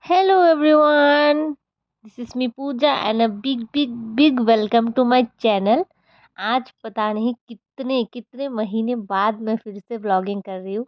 Hello everyone, this is me Pooja and a big welcome to my channel। आज पता नहीं कितने कितने महीने बाद मैं फिर से व्लॉगिंग कर रही हूँ।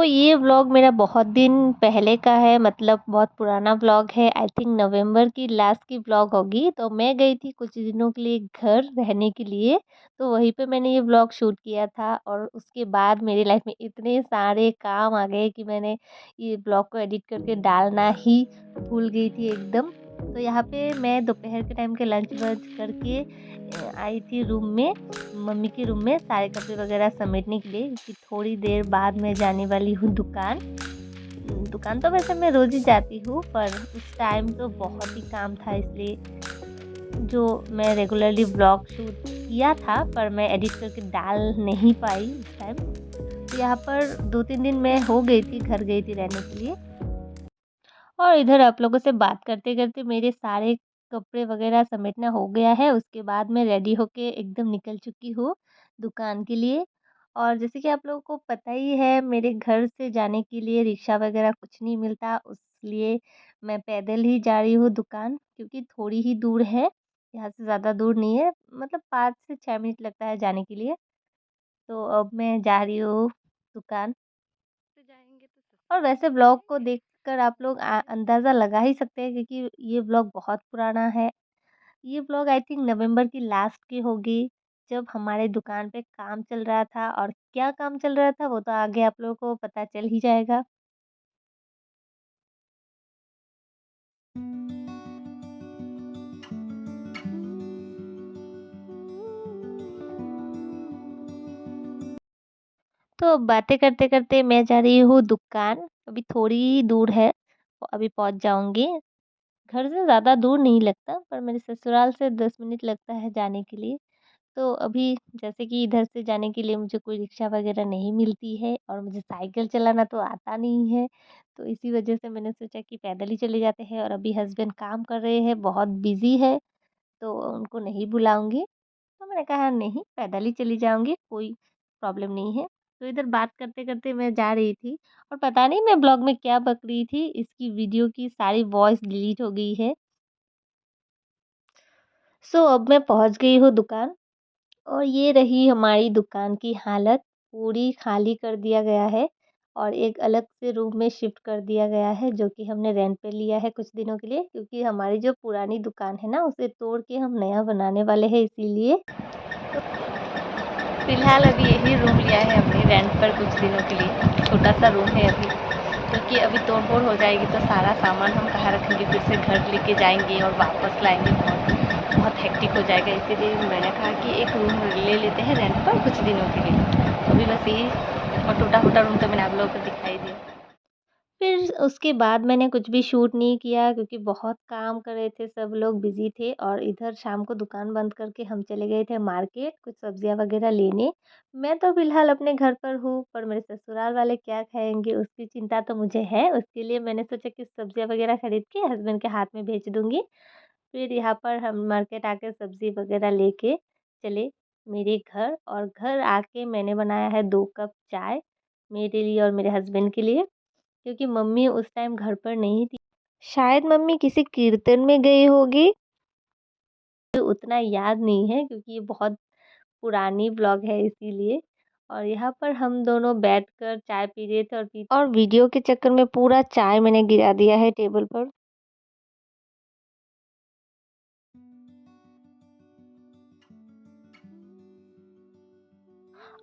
ये व्लॉग मेरा बहुत दिन पहले का है, मतलब बहुत पुराना व्लॉग है। आई थिंक नवंबर की लास्ट की व्लॉग होगी। तो मैं गई थी कुछ दिनों के लिए घर रहने के लिए, तो वहीं पे मैंने ये व्लॉग शूट किया था। और उसके बाद मेरी लाइफ में इतने सारे काम आ गए कि मैंने ये व्लॉग को एडिट करके डालना ही भूल गई थी एकदम। तो यहाँ पे मैं दोपहर के टाइम के लंच वंच करके आई थी रूम में, मम्मी के रूम में सारे कपड़े वगैरह समेटने के लिए, क्योंकि थोड़ी देर बाद मैं जाने वाली हूँ दुकान। दुकान तो वैसे मैं रोज़ ही जाती हूँ, पर उस टाइम तो बहुत ही काम था, इसलिए जो मैं रेगुलरली ब्लॉग शूट किया था पर मैं एडिट करके डाल नहीं पाई उस टाइम। तो यहाँ पर 2-3 दिन मैं हो गई थी, घर गई थी रहने के लिए। और इधर आप लोगों से बात करते करते मेरे सारे कपड़े वगैरह समेटना हो गया है। उसके बाद मैं रेडी होके एकदम निकल चुकी हूँ दुकान के लिए। और जैसे कि आप लोगों को पता ही है, मेरे घर से जाने के लिए रिक्शा वगैरह कुछ नहीं मिलता, इसलिए मैं पैदल ही जा रही हूँ दुकान, क्योंकि थोड़ी ही दूर है, यहाँ से ज़्यादा दूर नहीं है, मतलब 5 से 6 मिनट लगता है जाने के लिए। तो अब मैं जा रही हूँ दुकान। और वैसे ब्लॉग को देखकर आप लोग अंदाज़ा लगा ही सकते हैं, क्योंकि ये ब्लॉग बहुत पुराना है। ये ब्लॉग आई थिंक नवंबर की लास्ट की होगी, जब हमारे दुकान पे काम चल रहा था। और क्या काम चल रहा था वो तो आगे आप लोगों को पता चल ही जाएगा। तो अब बातें करते करते मैं जा रही हूँ दुकान। अभी थोड़ी ही दूर है, अभी पहुँच जाऊँगी। घर से ज़्यादा दूर नहीं लगता, पर मेरे ससुराल से 10 मिनट लगता है जाने के लिए। तो अभी जैसे कि इधर से जाने के लिए मुझे कोई रिक्शा वगैरह नहीं मिलती है, और मुझे साइकिल चलाना तो आता नहीं है। तो इसी वजह से मैंने सोचा कि पैदल ही चले जाते हैं। और अभी हस्बैंड काम कर रहे हैं, बहुत बिज़ी है, तो उनको नहीं बुलाऊँगी। तो मैंने कहा नहीं, पैदल ही चली जाऊँगी, कोई प्रॉब्लम नहीं है। तो इधर बात करते-करते मैं जा रही थी, और पता नहीं मैं ब्लॉग में क्या बक रही थी, इसकी वीडियो की सारी वॉइस डिलीट हो गई है। अब मैं पहुँच गई हूँ दुकान। और ये रही हमारी दुकान की हालत, पूरी खाली कर दिया गया है, और एक अलग से रूम में शिफ्ट कर दिया गया है, जो कि हमने रेंट पे लिया है कुछ दिनों के लिए, क्योंकि हमारी जो पुरानी दुकान है ना, उसे तोड़ के हम नया बनाने वाले हैं, इसीलिए। फ़िलहाल अभी यही रूम लिया है हमने रेंट पर कुछ दिनों के लिए, छोटा-सा रूम है अभी, क्योंकि अभी तोड़-फोड़ हो जाएगी तो सारा सामान हम कहाँ रखेंगे, फिर से घर लेके जाएँगे और वापस लाएँगे, बहुत बहुत हेक्टिक हो जाएगा। इसीलिए मैंने कहा कि एक रूम ले लेते हैं रेंट पर कुछ दिनों के लिए। तो अभी बस यही, और टूटा-फूटा रूम तो मैंने आप लोगों को दिखाई दिया। फिर उसके बाद मैंने कुछ भी शूट नहीं किया, क्योंकि बहुत काम कर रहे थे, सब लोग बिज़ी थे। और इधर शाम को दुकान बंद करके हम चले गए थे मार्केट कुछ सब्जियां वगैरह लेने। मैं तो फ़िलहाल अपने घर पर हूँ, पर मेरे ससुराल वाले क्या खाएँगे उसकी चिंता तो मुझे है। उसके लिए मैंने सोचा कि सब्जियां वगैरह खरीद के हस्बैंड के हाथ में भेज दूँगी। फिर यहाँ पर हम मार्केट आके सब्ज़ी वगैरह लेके चले मेरे घर। और घर आके मैंने बनाया है 2 कप चाय, मेरे लिए और मेरे हस्बैंड के लिए, क्योंकि मम्मी उस टाइम घर पर नहीं थी। शायद मम्मी किसी कीर्तन में गई होगी, तो उतना याद नहीं है, क्योंकि ये बहुत पुरानी ब्लॉग है इसीलिए। और यहाँ पर हम दोनों बैठकर चाय पी रहे थे, और वीडियो के चक्कर में पूरा चाय मैंने गिरा दिया है टेबल पर।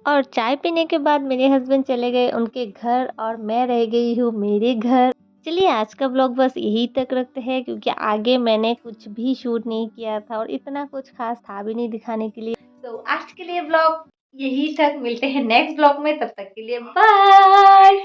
और चाय पीने के बाद मेरे हस्बैंड चले गए उनके घर, और मैं रह गई हूँ मेरे घर। चलिए आज का ब्लॉग बस यहीं तक रखते हैं, क्योंकि आगे मैंने कुछ भी शूट नहीं किया था, और इतना कुछ खास था भी नहीं दिखाने के लिए। तो आज के लिए ब्लॉग यहीं तक, मिलते हैं नेक्स्ट ब्लॉग में, तब तक के लिए बाय।